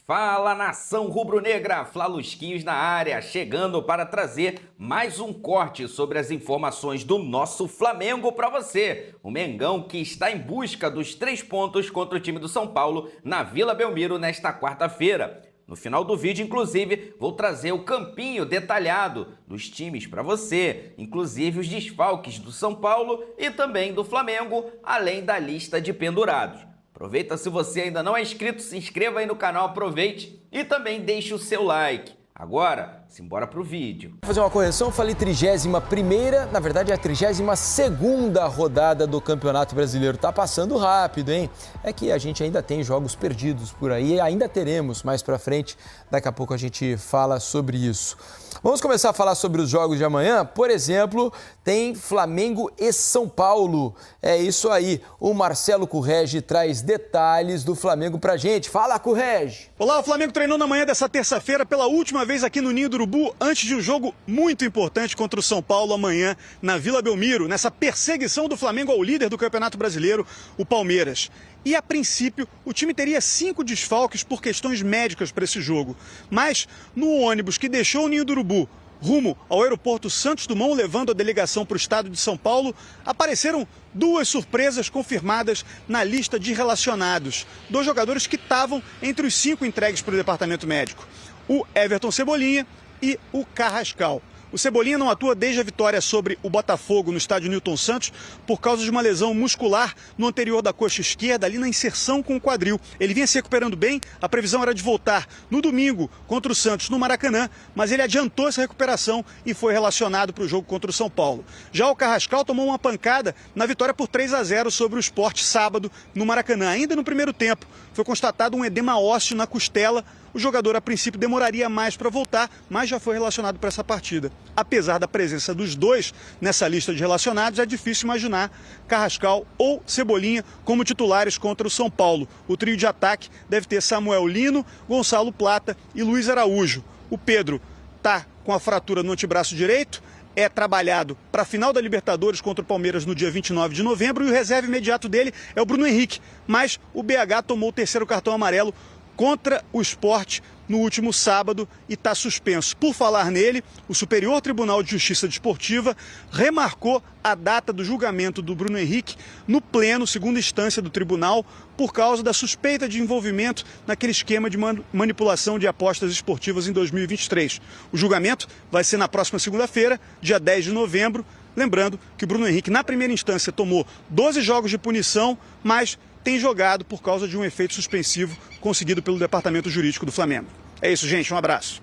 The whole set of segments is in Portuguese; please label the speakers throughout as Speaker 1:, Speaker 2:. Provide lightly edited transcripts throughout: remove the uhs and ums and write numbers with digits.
Speaker 1: Fala, nação rubro-negra, Flalusquinhos na área, chegando para trazer mais um corte sobre as informações do nosso Flamengo para você. O Mengão que está em busca dos 3 pontos contra o time do São Paulo na Vila Belmiro nesta quarta-feira. No final do vídeo, inclusive, vou trazer o campinho detalhado dos times para você, inclusive os desfalques do São Paulo e também do Flamengo, além da lista de pendurados. Aproveita, se você ainda não é inscrito, se inscreva aí no canal, aproveite e também deixe o seu like. Agora, simbora pro vídeo.
Speaker 2: Vou fazer uma correção, falei 31ª, na verdade é a 32ª rodada do Campeonato Brasileiro. Tá passando rápido, hein? É que a gente ainda tem jogos perdidos por aí, ainda teremos mais pra frente. Daqui a pouco a gente fala sobre isso. Vamos começar a falar sobre os jogos de amanhã. Por exemplo, tem Flamengo e São Paulo. É isso aí. O Marcelo Currege traz detalhes do Flamengo pra gente. Fala, Currege!
Speaker 3: Olá, o Flamengo treinou na manhã dessa terça-feira pela última vez aqui no Ninho do Urubu, antes de um jogo muito importante contra o São Paulo amanhã na Vila Belmiro, nessa perseguição do Flamengo ao líder do Campeonato Brasileiro, o Palmeiras. E, a princípio, o time teria 5 desfalques por questões médicas para esse jogo. Mas, no ônibus que deixou o Ninho do Urubu rumo ao aeroporto Santos Dumont, levando a delegação para o estado de São Paulo, apareceram 2 surpresas confirmadas na lista de relacionados. 2 jogadores que estavam entre os 5 entregues para o departamento médico. O Everton Cebolinha e o Carrascal. O Cebolinha não atua desde a vitória sobre o Botafogo no estádio Newton Santos por causa de uma lesão muscular no anterior da coxa esquerda, ali na inserção com o quadril. Ele vinha se recuperando bem, a previsão era de voltar no domingo contra o Santos no Maracanã, mas ele adiantou essa recuperação e foi relacionado para o jogo contra o São Paulo. Já o Carrascal tomou uma pancada na vitória por 3-0 sobre o Sport sábado no Maracanã. Ainda no primeiro tempo, foi constatado um edema ósseo na costela. O jogador, a princípio, demoraria mais para voltar, mas já foi relacionado para essa partida. Apesar da presença dos 2 nessa lista de relacionados, é difícil imaginar Carrascal ou Cebolinha como titulares contra o São Paulo. O trio de ataque deve ter Samuel Lino, Gonçalo Plata e Luiz Araújo. O Pedro está com a fratura no antebraço direito, é trabalhado para a final da Libertadores contra o Palmeiras no dia 29 de novembro e o reserva imediato dele é o Bruno Henrique. Mas o BH tomou o 3º cartão amarelo contra o Sport no último sábado e está suspenso. Por falar nele, o Superior Tribunal de Justiça Desportiva remarcou a data do julgamento do Bruno Henrique no pleno, segunda instância do tribunal, por causa da suspeita de envolvimento naquele esquema de manipulação de apostas esportivas em 2023. O julgamento vai ser na próxima segunda-feira, dia 10 de novembro. Lembrando que o Bruno Henrique, na primeira instância, tomou 12 jogos de punição, mas tem jogado por causa de um efeito suspensivo conseguido pelo Departamento Jurídico do Flamengo. É isso, gente. Um abraço.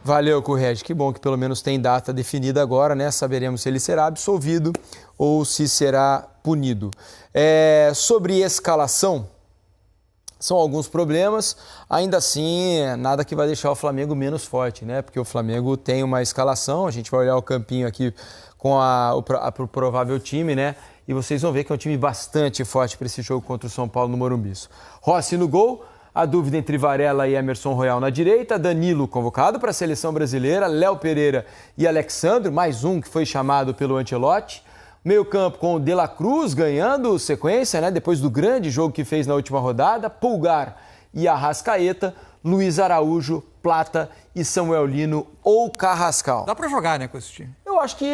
Speaker 2: Valeu, Currege. Que bom que pelo menos tem data definida agora, né? Saberemos se ele será absolvido ou se será punido. Sobre escalação, são alguns problemas. Ainda assim, nada que vai deixar o Flamengo menos forte, né? Porque o Flamengo tem uma escalação, a gente vai olhar o campinho aqui com o provável time, né? E vocês vão ver que é um time bastante forte para esse jogo contra o São Paulo no Morumbi. Rossi no gol, a dúvida entre Varela e Emerson Royal na direita, Danilo convocado para a seleção brasileira, Léo Pereira e Alexandre, mais um que foi chamado pelo Ancelotti. Meio campo com o De La Cruz ganhando sequência, né? Depois do grande jogo que fez na última rodada, Pulgar e Arrascaeta, Luiz Araújo, Plata e Samuel Lino ou Carrascal.
Speaker 4: Dá para jogar, né, com esse time?
Speaker 2: Eu acho que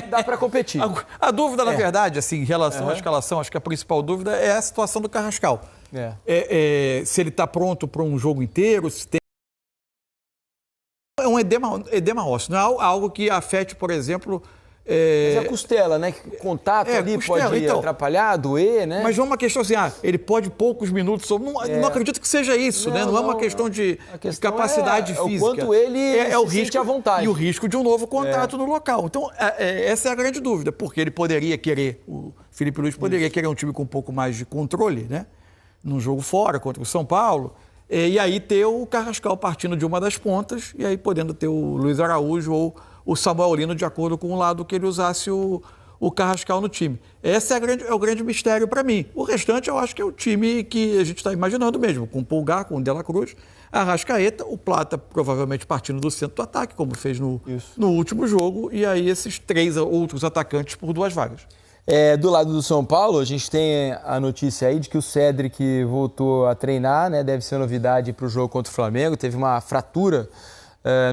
Speaker 2: dá para competir.
Speaker 4: A dúvida, na verdade, assim, em relação à escalação, acho que a principal dúvida é a situação do Carrascal. Se ele está pronto para um jogo inteiro, se tem... É um edema ósseo, não é algo que afete, por exemplo...
Speaker 2: Mas a costela, né? Contato ali costela, pode atrapalhar, doer, né?
Speaker 4: Mas não é uma questão assim, ele pode poucos minutos, não acredito que seja isso, né? Não é uma questão de capacidade física.
Speaker 2: O quanto ele
Speaker 4: o risco
Speaker 2: à vontade.
Speaker 4: E o risco de um novo contato no local. Então, essa é a grande dúvida, porque ele poderia querer, o Felipe Luiz poderia querer um time com um pouco mais de controle, né? Num jogo fora, contra o São Paulo, e aí ter o Carrascal partindo de uma das pontas, e aí podendo ter o Luiz Araújo ou o Samuel Lino de acordo com o lado que ele usasse o Carrascal no time. Esse é o grande mistério para mim. O restante eu acho que é o time que a gente está imaginando mesmo, com o Pulgar, com o De La Cruz, Arrascaeta, o Plata provavelmente partindo do centro do ataque, como fez no último jogo, e aí esses 3 outros atacantes por 2 vagas.
Speaker 2: Do lado do São Paulo, a gente tem a notícia aí de que o Cédric voltou a treinar, né? Deve ser novidade para o jogo contra o Flamengo. Teve uma fratura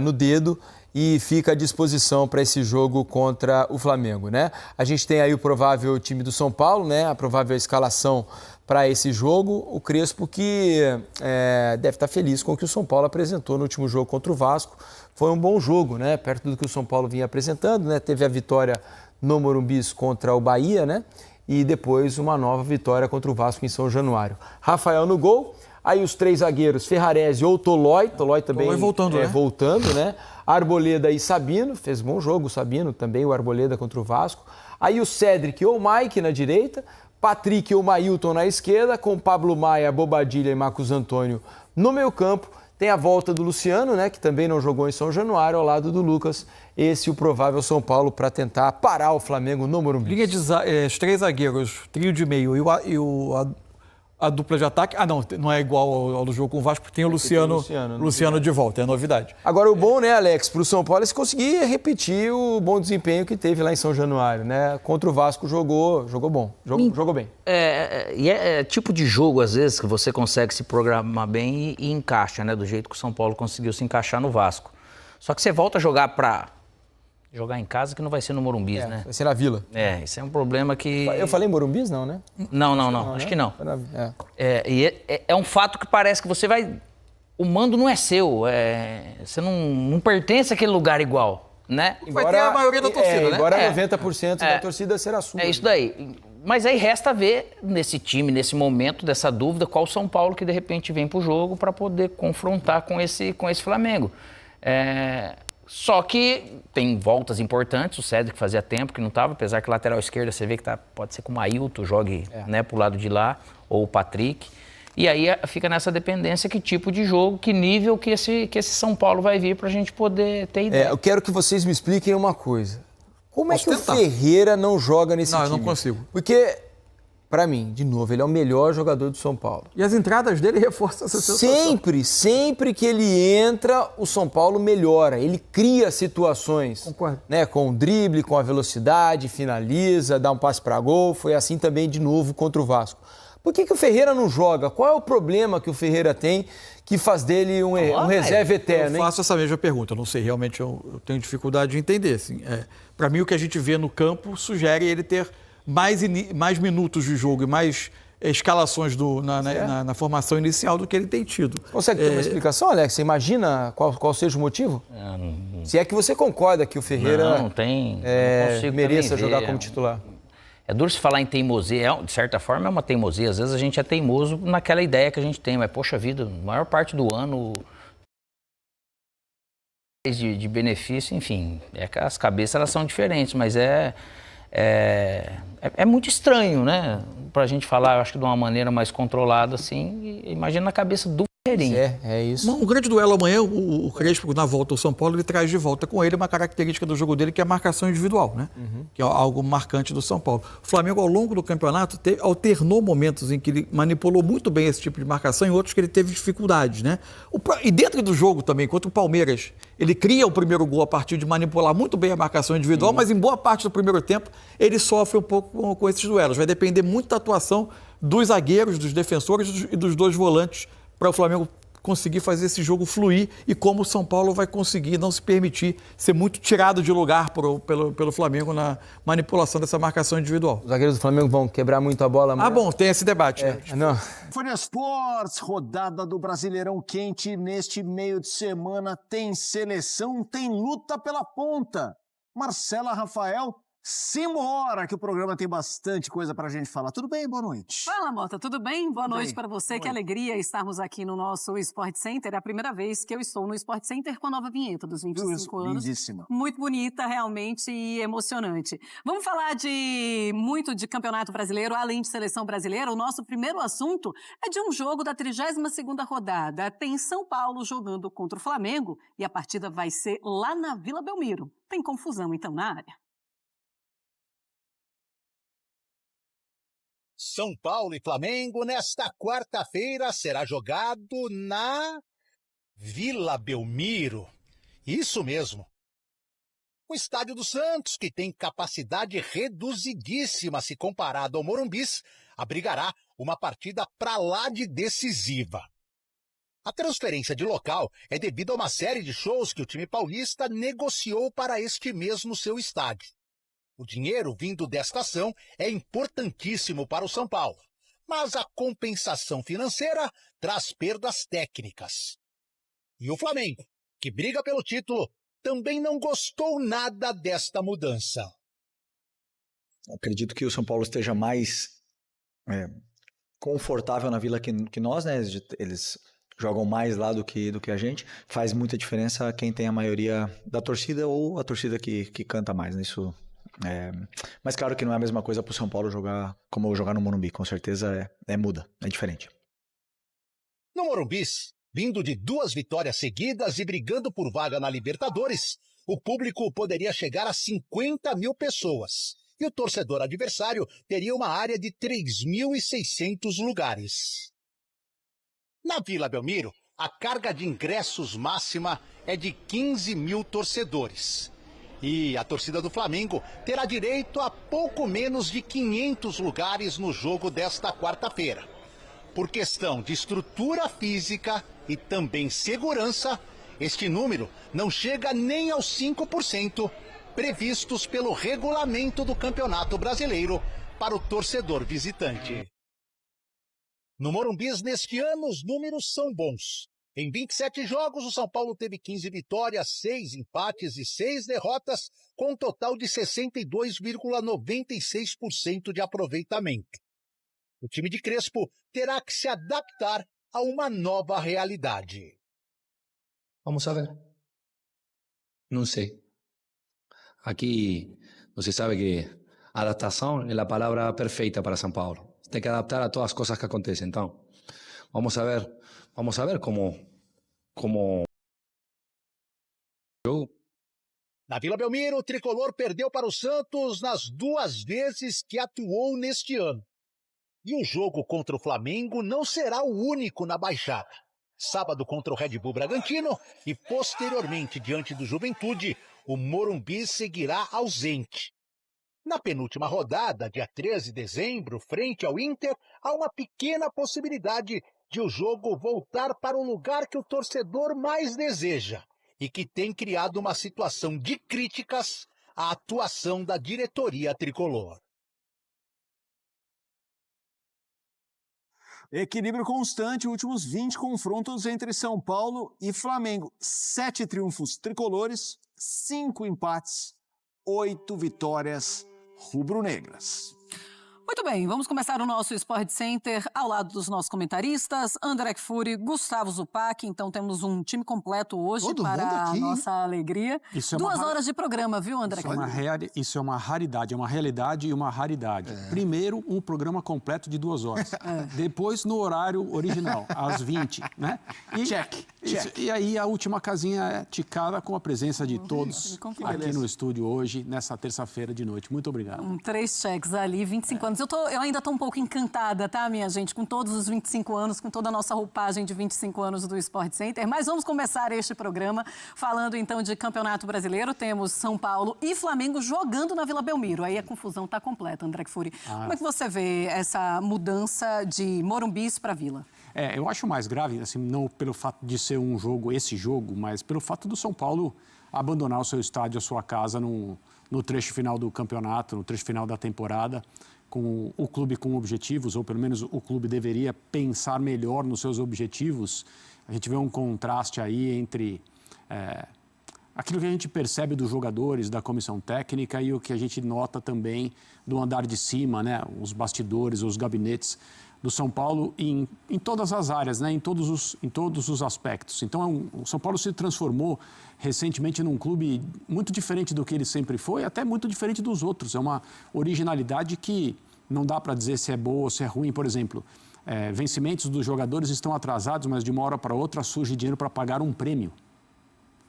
Speaker 2: no dedo e fica à disposição para esse jogo contra o Flamengo, né? A gente tem aí o provável time do São Paulo, né? A provável escalação para esse jogo. O Crespo que deve estar feliz com o que o São Paulo apresentou no último jogo contra o Vasco. Foi um bom jogo, né? Perto do que o São Paulo vinha apresentando, né? Teve a vitória no Morumbi contra o Bahia, né? E depois uma nova vitória contra o Vasco em São Januário. Rafael no gol, aí os 3 zagueiros, Ferrarese ou Tolói também voltando, né? Arboleda e Sabino, fez bom jogo o Sabino também, o Arboleda contra o Vasco. Aí o Cédric ou Mike na direita, Patrick ou Mailton na esquerda, com Pablo Maia, Bobadilha e Marcos Antônio no meio campo. Tem a volta do Luciano, né, que também não jogou em São Januário, ao lado do Lucas. Esse é o provável São Paulo para tentar parar o Flamengo no Morumbi.
Speaker 4: Linha de os 3 zagueiros, trio de meio a dupla de ataque. Não é igual ao do jogo com o Vasco, porque tem o Luciano de volta, é novidade.
Speaker 2: Agora o bom, né, Alex, para o São Paulo é se conseguir repetir o bom desempenho que teve lá em São Januário, né? Contra o Vasco jogou bom, jogou bem.
Speaker 5: É tipo de jogo, às vezes, que você consegue se programar bem e encaixa, né? Do jeito que o São Paulo conseguiu se encaixar no Vasco. Só que você volta a jogar jogar em casa, que não vai ser no Morumbi, né?
Speaker 2: Vai ser na Vila.
Speaker 5: Isso é um problema que...
Speaker 2: Eu falei Morumbi, não, né?
Speaker 5: Não, acho que não. É um fato que parece que você vai... O mando não é seu, você não pertence àquele lugar igual, né?
Speaker 4: Vai ter a maioria da torcida, né?
Speaker 2: Embora 90% da torcida será sua.
Speaker 5: É isso daí. Mas aí resta ver nesse time, nesse momento dessa dúvida, qual São Paulo que de repente vem pro jogo para poder confrontar com esse Flamengo. Só que tem voltas importantes, o Cédric fazia tempo que não estava, apesar que lateral esquerda você vê que pode ser que o Mailton jogue pro lado de lá, ou o Patrick. E aí fica nessa dependência que tipo de jogo, que nível que esse São Paulo vai vir para a gente poder ter ideia.
Speaker 2: Eu quero que vocês me expliquem uma coisa. Como é que o Ferreira não joga nesse time?
Speaker 4: Não, eu não consigo.
Speaker 2: Porque... Para mim, de novo, ele é o melhor jogador do São Paulo.
Speaker 4: E as entradas dele reforçam essa situação.
Speaker 2: Sempre que ele entra, o São Paulo melhora. Ele cria situações.
Speaker 4: Concordo.
Speaker 2: Né, com o drible, com a velocidade, finaliza, dá um passe para gol. Foi assim também de novo contra o Vasco. Por que o Ferreira não joga? Qual é o problema que o Ferreira tem que faz dele um reserva eterno?
Speaker 4: Eu faço essa mesma pergunta. Eu não sei, realmente eu tenho dificuldade de entender. Assim. Para mim, o que a gente vê no campo sugere ele ter mais minutos de jogo e mais escalações na formação inicial do que ele tem tido.
Speaker 2: Consegue ter uma explicação, Alex? Você imagina qual seja o motivo? Se é que você concorda que o Ferreira
Speaker 5: não
Speaker 2: mereça jogar como titular.
Speaker 5: É duro se falar em teimosia, de certa forma é uma teimosia. Às vezes a gente é teimoso naquela ideia que a gente tem, mas poxa vida, a maior parte do ano de benefício, enfim, as cabeças elas são diferentes, mas é muito estranho, né? Pra gente falar, eu acho que de uma maneira mais controlada, assim, imagina na cabeça do Ferreirinha.
Speaker 2: É isso.
Speaker 4: Um grande duelo amanhã, o Crespo, na volta ao São Paulo, ele traz de volta com ele uma característica do jogo dele, que é a marcação individual, né? Que é algo marcante do São Paulo. O Flamengo, ao longo do campeonato, alternou momentos em que ele manipulou muito bem esse tipo de marcação e outros que ele teve dificuldades, né? E dentro do jogo também, contra o Palmeiras, ele cria o primeiro gol a partir de manipular muito bem a marcação individual, mas em boa parte do primeiro tempo ele sofre um pouco com esses duelos. Vai depender muito da atuação dos zagueiros, dos defensores e dos 2 volantes para o Flamengo conseguir fazer esse jogo fluir e como o São Paulo vai conseguir não se permitir ser muito tirado de lugar pelo Flamengo na manipulação dessa marcação individual.
Speaker 2: Os zagueiros do Flamengo vão quebrar muito a bola. Mas...
Speaker 4: tem esse debate.
Speaker 2: Não.
Speaker 6: Folha Sports, rodada do Brasileirão quente. Neste meio de semana tem seleção, tem luta pela ponta. Marcela, Rafael, simbora, que o programa tem bastante coisa pra gente falar. Tudo bem? Boa noite.
Speaker 7: Fala, Mota, tudo bem? Boa noite para você. Que alegria estarmos aqui no nosso Sport Center. É a primeira vez que eu estou no Sport Center com a nova vinheta dos 25 anos.
Speaker 6: Lindíssima.
Speaker 7: Muito bonita, realmente, e emocionante. Vamos falar muito de Campeonato Brasileiro, além de Seleção Brasileira. O nosso primeiro assunto é de um jogo da 32ª rodada. Tem São Paulo jogando contra o Flamengo e a partida vai ser lá na Vila Belmiro. Tem confusão, então, na área.
Speaker 8: São Paulo e Flamengo, nesta quarta-feira, será jogado na Vila Belmiro. Isso mesmo. O estádio do Santos, que tem capacidade reduzidíssima se comparado ao Morumbis, abrigará uma partida pra lá de decisiva. A transferência de local é devido a uma série de shows que o time paulista negociou para este mesmo seu estádio. O dinheiro vindo desta ação é importantíssimo para o São Paulo, mas a compensação financeira traz perdas técnicas. E o Flamengo, que briga pelo título, também não gostou nada desta mudança.
Speaker 9: Acredito que o São Paulo esteja mais confortável na Vila que nós, né? Eles jogam mais lá do que a gente. Faz muita diferença quem tem a maioria da torcida ou a torcida que canta mais, né? Isso, mas claro que não é a mesma coisa para o São Paulo jogar como jogar no Morumbi. Com certeza muda, é diferente.
Speaker 8: No Morumbis, vindo de 2 vitórias seguidas e brigando por vaga na Libertadores, o público poderia chegar a 50 mil pessoas. E o torcedor adversário teria uma área de 3.600 lugares. Na Vila Belmiro, a carga de ingressos máxima é de 15 mil torcedores. E a torcida do Flamengo terá direito a pouco menos de 500 lugares no jogo desta quarta-feira. Por questão de estrutura física e também segurança, este número não chega nem aos 5% previstos pelo regulamento do Campeonato Brasileiro para o torcedor visitante. No Morumbis, neste ano, os números são bons. Em 27 jogos, o São Paulo teve 15 vitórias, 6 empates e 6 derrotas, com um total de 62,96% de aproveitamento. O time de Crespo terá que se adaptar a uma nova realidade.
Speaker 10: Vamos a ver. Não sei. Aqui, você sabe que adaptação é a palavra perfeita para São Paulo. Tem que adaptar a todas as coisas que acontecem. Então, vamos a ver como
Speaker 8: Na Vila Belmiro, o tricolor perdeu para o Santos nas 2 vezes que atuou neste ano. E o jogo contra o Flamengo não será o único na Baixada. Sábado contra o Red Bull Bragantino e posteriormente diante do Juventude, o Morumbi seguirá ausente. Na penúltima rodada, dia 13 de dezembro, frente ao Inter, há uma pequena possibilidade de o jogo voltar para o lugar que o torcedor mais deseja e que tem criado uma situação de críticas à atuação da diretoria tricolor.
Speaker 6: Equilíbrio constante, últimos 20 confrontos entre São Paulo e Flamengo. 7 triunfos tricolores, 5 empates, 8 vitórias rubro-negras.
Speaker 7: Muito bem, vamos começar o nosso Sport Center ao lado dos nossos comentaristas, André Kfouri, Gustavo Zupac. Então temos um time completo hoje para a nossa alegria. 2 horas de programa, viu, André Kfouri?
Speaker 11: Isso é uma raridade, é uma realidade e uma raridade. Primeiro, um programa completo de 2 horas. Depois, no horário original, às 20, né? Check. E aí a última casinha é ticada com a presença de todos aqui no estúdio hoje, nessa terça-feira de noite. Muito obrigado.
Speaker 7: 3 cheques ali, 25 anos. Eu ainda estou um pouco encantada, tá, minha gente? Com todos os 25 anos, com toda a nossa roupagem de 25 anos do Sport Center. Mas vamos começar este programa falando, então, de Campeonato Brasileiro. Temos São Paulo e Flamengo jogando na Vila Belmiro. Aí a confusão está completa, André Kfouri. Como é que você vê essa mudança de Morumbis para Vila?
Speaker 11: Eu acho mais grave, assim, não pelo fato de ser esse jogo, mas pelo fato do São Paulo abandonar o seu estádio, a sua casa no trecho final do campeonato, no trecho final da temporada, com o clube com objetivos, ou pelo menos o clube deveria pensar melhor nos seus objetivos. A gente vê um contraste aí entre aquilo que a gente percebe dos jogadores, da comissão técnica e o que a gente nota também do andar de cima, né? Os bastidores, os gabinetes do São Paulo em todas as áreas, né? em todos os aspectos. Então, o São Paulo se transformou recentemente num clube muito diferente do que ele sempre foi, até muito diferente dos outros. É uma originalidade que não dá para dizer se é boa ou se é ruim. Por exemplo, vencimentos dos jogadores estão atrasados, mas de uma hora para outra surge dinheiro para pagar um prêmio.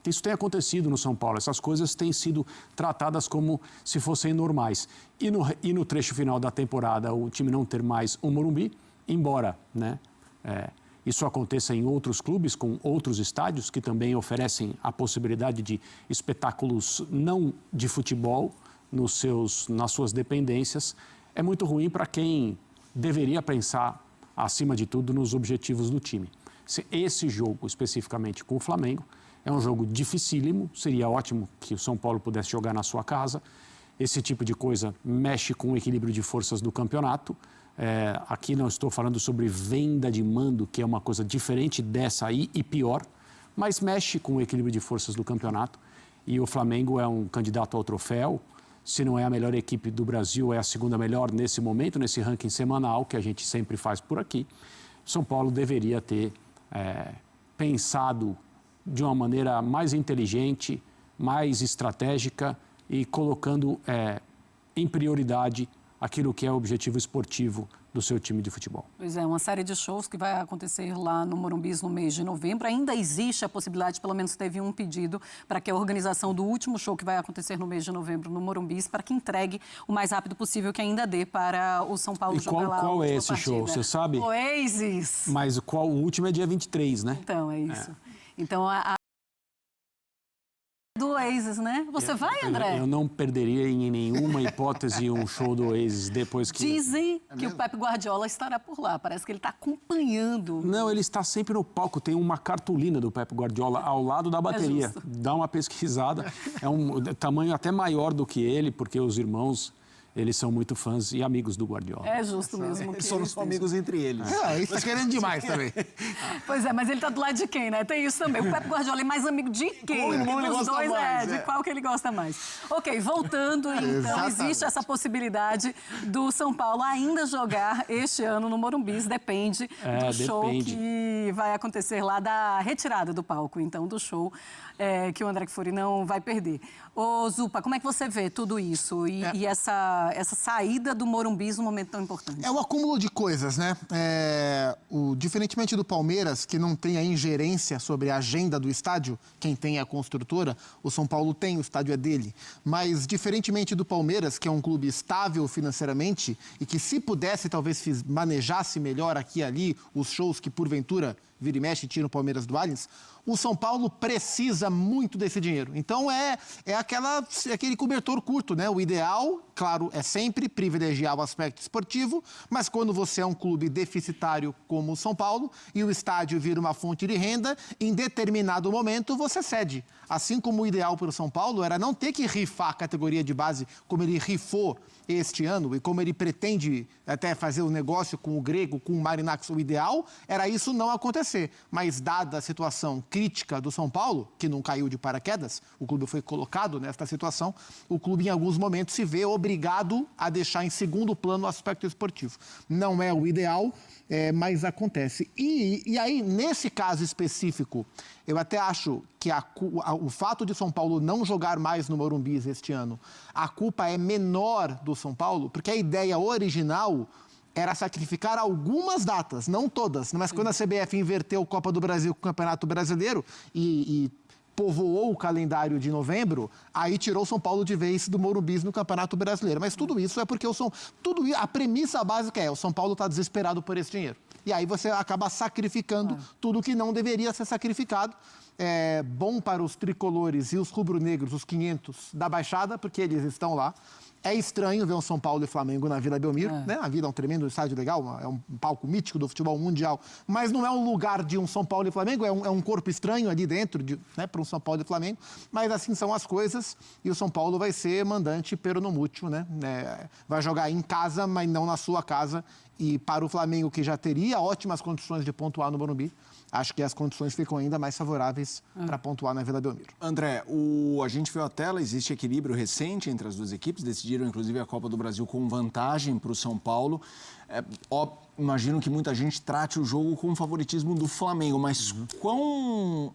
Speaker 11: Isso tem acontecido no São Paulo. Essas coisas têm sido tratadas como se fossem normais. E no trecho final da temporada, o time não ter mais um Morumbi, embora, né, isso aconteça em outros clubes, com outros estádios, que também oferecem a possibilidade de espetáculos não de futebol nas suas dependências, é muito ruim para quem deveria pensar, acima de tudo, nos objetivos do time. Esse jogo, especificamente com o Flamengo, é um jogo dificílimo, seria ótimo que o São Paulo pudesse jogar na sua casa. Esse tipo de coisa mexe com o equilíbrio de forças do campeonato. Aqui não estou falando sobre venda de mando, que é uma coisa diferente dessa aí e pior, mas mexe com o equilíbrio de forças do campeonato. E o Flamengo é um candidato ao troféu. Se não é a melhor equipe do Brasil, é a segunda melhor nesse momento, nesse ranking semanal que a gente sempre faz por aqui. São Paulo deveria ter pensado de uma maneira mais inteligente, mais estratégica e colocando em prioridade aquilo que é o objetivo esportivo do seu time de futebol.
Speaker 7: Pois é, uma série de shows que vai acontecer lá no Morumbi no mês de novembro. Ainda existe a possibilidade, pelo menos teve um pedido para que a organização do último show que vai acontecer no mês de novembro no Morumbi, para que entregue o mais rápido possível que ainda dê para o São Paulo jogar lá.
Speaker 11: Qual é esse show, você sabe?
Speaker 7: Oasis.
Speaker 11: Mas o último é dia 23, né?
Speaker 7: Então, é isso. Então, do Oasis, né? Você vai, André?
Speaker 11: Eu não perderia em nenhuma hipótese um show do Oasis depois que...
Speaker 7: Dizem que o Pep Guardiola estará por lá. Parece que ele está acompanhando.
Speaker 11: Não, ele está sempre no palco. Tem uma cartolina do Pep Guardiola ao lado da bateria. Dá uma pesquisada. É um tamanho até maior do que ele, porque os irmãos... Eles são muito fãs e amigos do Guardiola.
Speaker 7: É justo mesmo.
Speaker 9: Eles são amigos entre eles.
Speaker 12: Isso tá querendo demais também.
Speaker 7: Pois é, mas ele tá do lado de quem, né? Tem isso também. O Pep Guardiola é mais amigo de quem?
Speaker 12: Dos dois,
Speaker 7: de qual que ele gosta mais. Ok, voltando, então, existe essa possibilidade do São Paulo ainda jogar este ano no Morumbi. Depende do show que vai acontecer lá, da retirada do palco, então, do show que o André Kfouri não vai perder. Ô, Zupa, como é que você vê tudo isso e essa saída do Morumbi num momento tão importante?
Speaker 12: É um acúmulo de coisas, né? Diferentemente do Palmeiras, que não tem a ingerência sobre a agenda do estádio, quem tem é a construtora, o São Paulo tem, o estádio é dele. Mas, diferentemente do Palmeiras, que é um clube estável financeiramente e que, se pudesse, talvez manejasse melhor aqui e ali os shows que, porventura, vira e mexe e tira o Palmeiras do Allianz, o São Paulo precisa muito desse dinheiro. Então, aquele cobertor curto, né? O ideal, claro, é sempre privilegiar o aspecto esportivo, mas quando você é um clube deficitário como o São Paulo e o estádio vira uma fonte de renda, em determinado momento você cede. Assim como o ideal para o São Paulo era não ter que rifar a categoria de base como ele rifou este ano e como ele pretende até fazer o negócio com o Grego, com o Marinaccio, o ideal era isso não acontecer. Mas dada a situação crítica do São Paulo, que não caiu de paraquedas, o clube foi colocado nesta situação, o clube em alguns momentos se vê obrigado a deixar em segundo plano o aspecto esportivo. Não é o ideal, mas acontece. E aí, nesse caso específico, eu até acho que o fato de São Paulo não jogar mais no Morumbi este ano, a culpa é menor do São Paulo, porque a ideia original era sacrificar algumas datas, não todas, mas quando a CBF inverteu a Copa do Brasil com o Campeonato Brasileiro e povoou o calendário de novembro, aí tirou o São Paulo de vez do Morumbi no Campeonato Brasileiro. Mas tudo isso é porque a premissa básica o São Paulo está desesperado por esse dinheiro. E aí você acaba sacrificando tudo que não deveria ser sacrificado. É bom para os tricolores e os rubro-negros, os 500 da Baixada, porque eles estão lá. É estranho ver um São Paulo e Flamengo na Vila Belmiro, né? A Vila é um tremendo estádio legal, é um palco mítico do futebol mundial, mas não é um lugar de um São Paulo e Flamengo, é um corpo estranho ali dentro, né, para um São Paulo e Flamengo, mas assim são as coisas e o São Paulo vai ser mandante peronomútil, né? Vai jogar em casa, mas não na sua casa, e para o Flamengo, que já teria ótimas condições de pontuar no Morumbi, acho que as condições ficam ainda mais favoráveis para pontuar na Vila Belmiro.
Speaker 13: André, a gente viu a tela, existe equilíbrio recente entre as duas equipes, decidiram inclusive a Copa do Brasil com vantagem para o São Paulo. Imagino que muita gente trate o jogo com o favoritismo do Flamengo, mas qual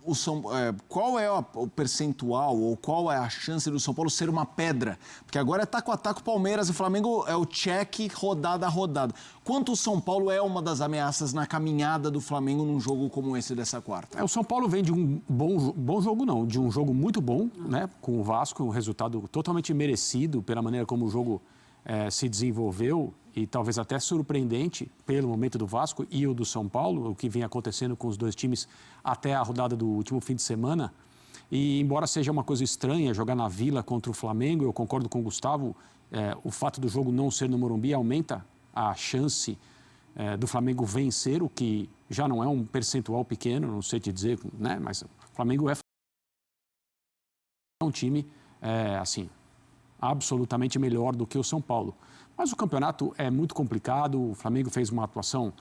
Speaker 13: é o percentual ou qual é a chance do São Paulo ser uma pedra? Porque agora é taco a taco Palmeiras e Flamengo é o check rodada a rodada. Quanto o São Paulo é uma das ameaças na caminhada do Flamengo num jogo como esse dessa quarta?
Speaker 11: O São Paulo vem de um bom jogo, não, de um jogo muito bom, né, com o Vasco, um resultado totalmente merecido pela maneira como o jogo se desenvolveu e talvez até surpreendente pelo momento do Vasco e o do São Paulo, o que vem acontecendo com os dois times até a rodada do último fim de semana. E embora seja uma coisa estranha jogar na Vila contra o Flamengo, eu concordo com o Gustavo, o fato do jogo não ser no Morumbi aumenta a chance do Flamengo vencer, o que já não é um percentual pequeno, não sei te dizer, né? Mas o Flamengo é um time, assim, absolutamente melhor do que o São Paulo. Mas o campeonato é muito complicado, o Flamengo fez uma atuação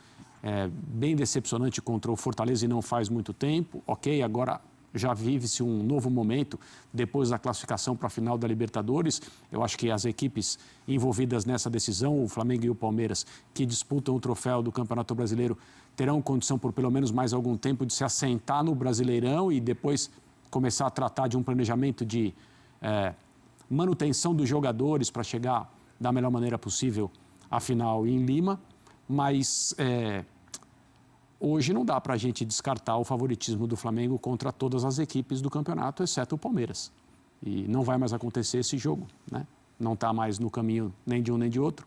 Speaker 11: bem decepcionante contra o Fortaleza e não faz muito tempo. Ok, agora já vive-se um novo momento depois da classificação para a final da Libertadores. Eu acho que as equipes envolvidas nessa decisão, o Flamengo e o Palmeiras, que disputam o troféu do Campeonato Brasileiro, terão condição por pelo menos mais algum tempo de se assentar no Brasileirão e depois começar a tratar de um planejamento de manutenção dos jogadores para chegar da melhor maneira possível à final em Lima. Mas hoje não dá para a gente descartar o favoritismo do Flamengo contra todas as equipes do campeonato, exceto o Palmeiras. E não vai mais acontecer esse jogo, né? Não está mais no caminho nem de um nem de outro.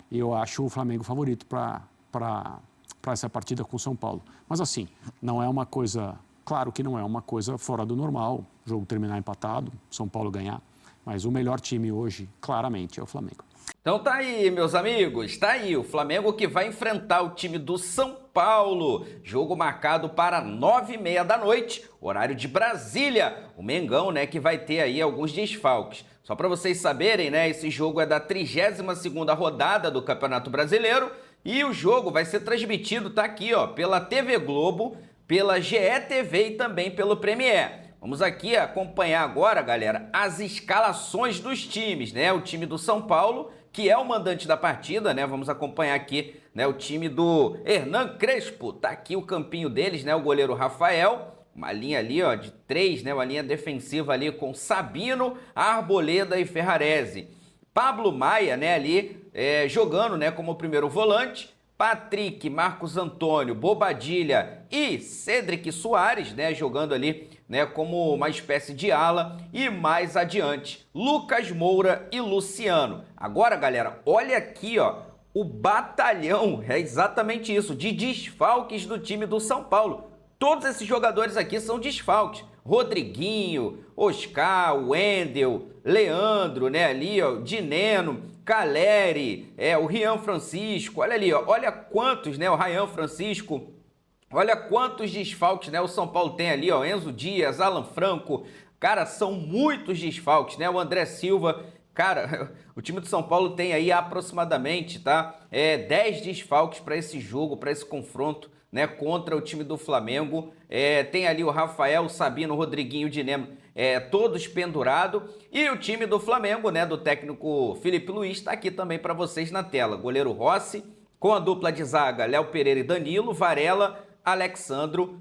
Speaker 11: E eu acho o Flamengo favorito para essa partida com o São Paulo. Mas assim, não é uma coisa... Claro que não é uma coisa fora do normal, o jogo terminar empatado, São Paulo ganhar. Mas o melhor time hoje, claramente, é o Flamengo.
Speaker 1: Então tá aí, meus amigos, tá aí o Flamengo que vai enfrentar o time do São Paulo. Jogo marcado para 9h30 da noite, horário de Brasília. O Mengão, né, que vai ter aí alguns desfalques. Só para vocês saberem, né, esse jogo é da 32ª rodada do Campeonato Brasileiro e o jogo vai ser transmitido, tá aqui, ó, pela TV Globo, pela GE.TV e também pelo Premiere. Vamos aqui acompanhar agora, galera, as escalações dos times, né? O time do São Paulo, que é o mandante da partida, né? Vamos acompanhar aqui, né, o time do Hernan Crespo. Tá aqui o campinho deles, né? O goleiro Rafael, uma linha ali, ó, de 3, né? Uma linha defensiva ali com Sabino, Arboleda e Ferrarese. Pablo Maia, né, ali jogando, né, como primeiro volante. Patrick, Marcos Antônio, Bobadilha e Cedric Soares, né, jogando ali, né, como uma espécie de ala. E mais adiante, Lucas Moura e Luciano. Agora, galera, olha aqui, ó, o batalhão, é exatamente isso, de desfalques do time do São Paulo. Todos esses jogadores aqui são desfalques. Rodriguinho, Oscar, Wendel, Leandro, né, ali, ó, Dineno, Caleri, o Rian Francisco, olha ali, ó, olha quantos, né, o Ryan Francisco, olha quantos desfalques, né, o São Paulo tem ali, ó, Enzo Dias, Alan Franco, cara, são muitos desfalques, né, o André Silva, cara, o time do São Paulo tem aí aproximadamente, tá, 10 desfalques para esse jogo, para esse confronto, né, contra o time do Flamengo. Tem ali o Rafael, o Sabino, o Rodriguinho, o Dinemo, todos pendurados. E o time do Flamengo, né, do técnico Felipe Luiz, está aqui também para vocês na tela. Goleiro Rossi, com a dupla de zaga Léo Pereira e Danilo, Varela, Alexandro,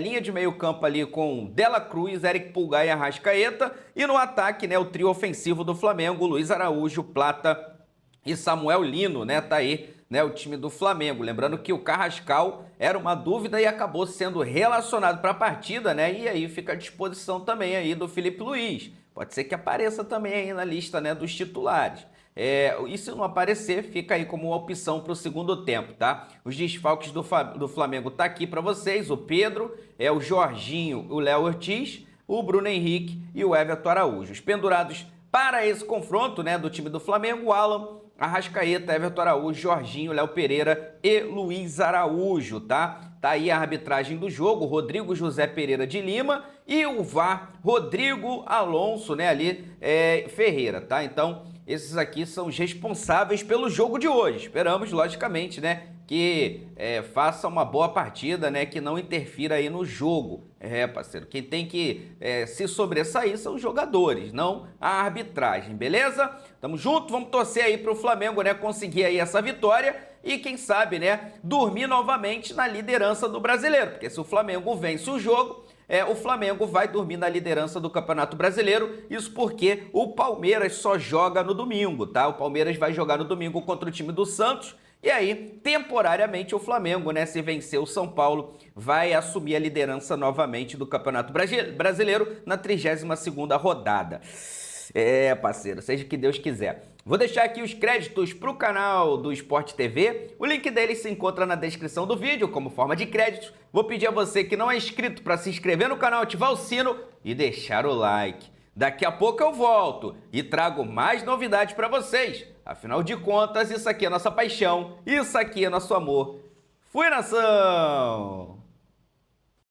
Speaker 1: linha de meio campo ali com Dela Cruz, Eric Pulgar e Arrascaeta. E no ataque, né, o trio ofensivo do Flamengo, Luiz Araújo, Plata e Samuel Lino, né, tá aí, né, o time do Flamengo. Lembrando que o Carrascal era uma dúvida e acabou sendo relacionado para a partida, né? E aí fica à disposição também aí do Felipe Luiz. Pode ser que apareça também aí na lista, né, dos titulares. E se não aparecer, fica aí como uma opção para o segundo tempo, tá? Os desfalques do Flamengo tá aqui para vocês. O Pedro, o Jorginho, o Léo Ortiz, o Bruno Henrique e o Everton Araújo. Os pendurados para esse confronto, né, do time do Flamengo, o Alan, Arrascaeta, Everton Araújo, Jorginho, Léo Pereira e Luiz Araújo, tá? Tá aí a arbitragem do jogo, Rodrigo José Pereira de Lima e o VAR, Rodrigo Alonso, né, ali, Ferreira, tá? Então, esses aqui são os responsáveis pelo jogo de hoje. Esperamos, logicamente, né, que faça uma boa partida, né, que não interfira aí no jogo. Parceiro, quem tem que se sobressair são os jogadores, não a arbitragem, beleza? Tamo junto, vamos torcer aí pro Flamengo, né, conseguir aí essa vitória e quem sabe, né, dormir novamente na liderança do Brasileiro, porque se o Flamengo vence o jogo, o Flamengo vai dormir na liderança do Campeonato Brasileiro, isso porque o Palmeiras só joga no domingo, tá? O Palmeiras vai jogar no domingo contra o time do Santos. E aí, temporariamente, o Flamengo, né, se vencer o São Paulo, vai assumir a liderança novamente do Campeonato Brasileiro na 32ª rodada. Parceiro, seja o que Deus quiser. Vou deixar aqui os créditos para o canal do Sport TV. O link dele se encontra na descrição do vídeo como forma de créditos. Vou pedir a você que não é inscrito para se inscrever no canal, ativar o sino e deixar o like. Daqui a pouco eu volto e trago mais novidades para vocês. Afinal de contas, isso aqui é nossa paixão, isso aqui é nosso amor. Fui, nação!